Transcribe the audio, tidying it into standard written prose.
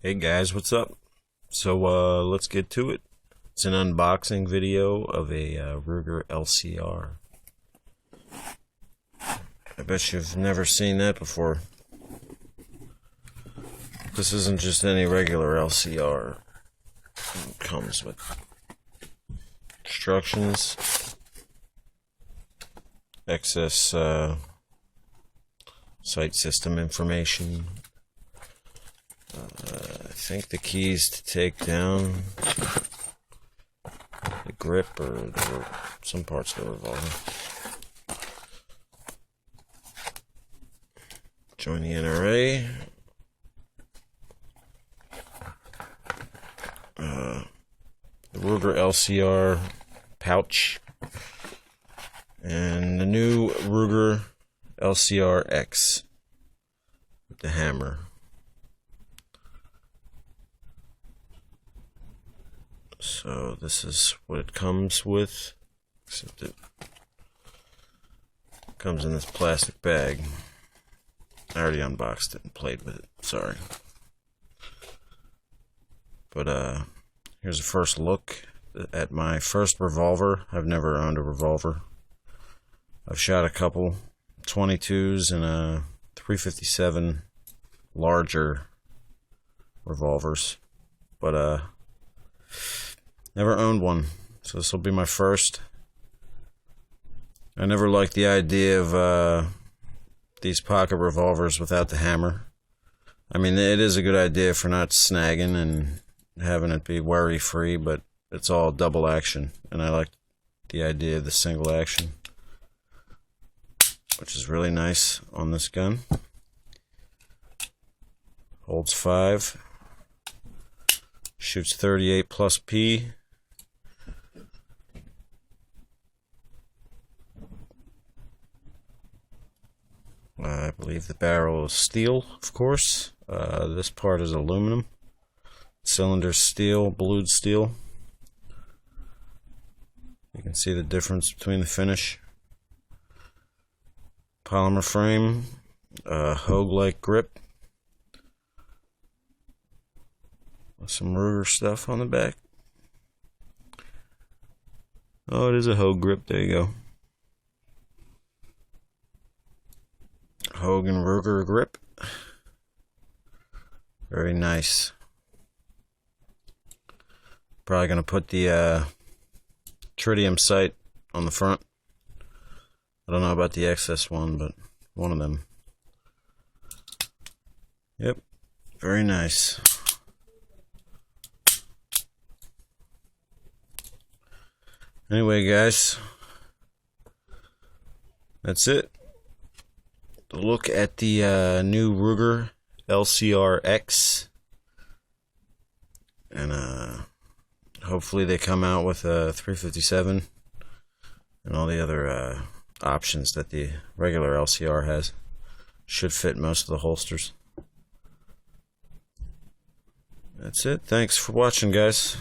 Hey guys, what's up? So let's get to it. It's an unboxing video of a Ruger LCR. I bet you've never seen that before. This isn't just any regular LCR. It comes with instructions, excess site system information. I think the keys to take down the grip or some parts of the revolver. Join the NRA. The Ruger LCR pouch. And the new Ruger LCRx with the hammer. So this is what it comes with, except it comes in this plastic bag. I already unboxed it and played with it, sorry. But here's a first look at my first revolver. I've never owned a revolver. I've shot a couple 22s and a 357 larger revolvers, but never owned one, so this will be my first. I never liked the idea of these pocket revolvers without the hammer. I mean, it is a good idea for not snagging and having it be worry-free, but it's all double action, and I like the idea of the single action, which is really nice on this gun. Holds 5, shoots 38 plus P. I believe the barrel is steel, of course. This part is aluminum. Cylinder steel, blued steel. You can see the difference between the finish. Polymer frame, Hogue-like grip. Some Ruger stuff on the back. Oh, it is a Hogue grip, there you go. Hogue and Ruger grip. Very nice. Probably going to put the tritium sight on the front. I don't know about the XS one, but one of them. Yep, very nice. Anyway, guys, that's it. Look at the new Ruger LCRx, and hopefully they come out with a 357 and all the other options that the regular LCR has. Should fit most of the holsters. That's it. Thanks for watching, guys.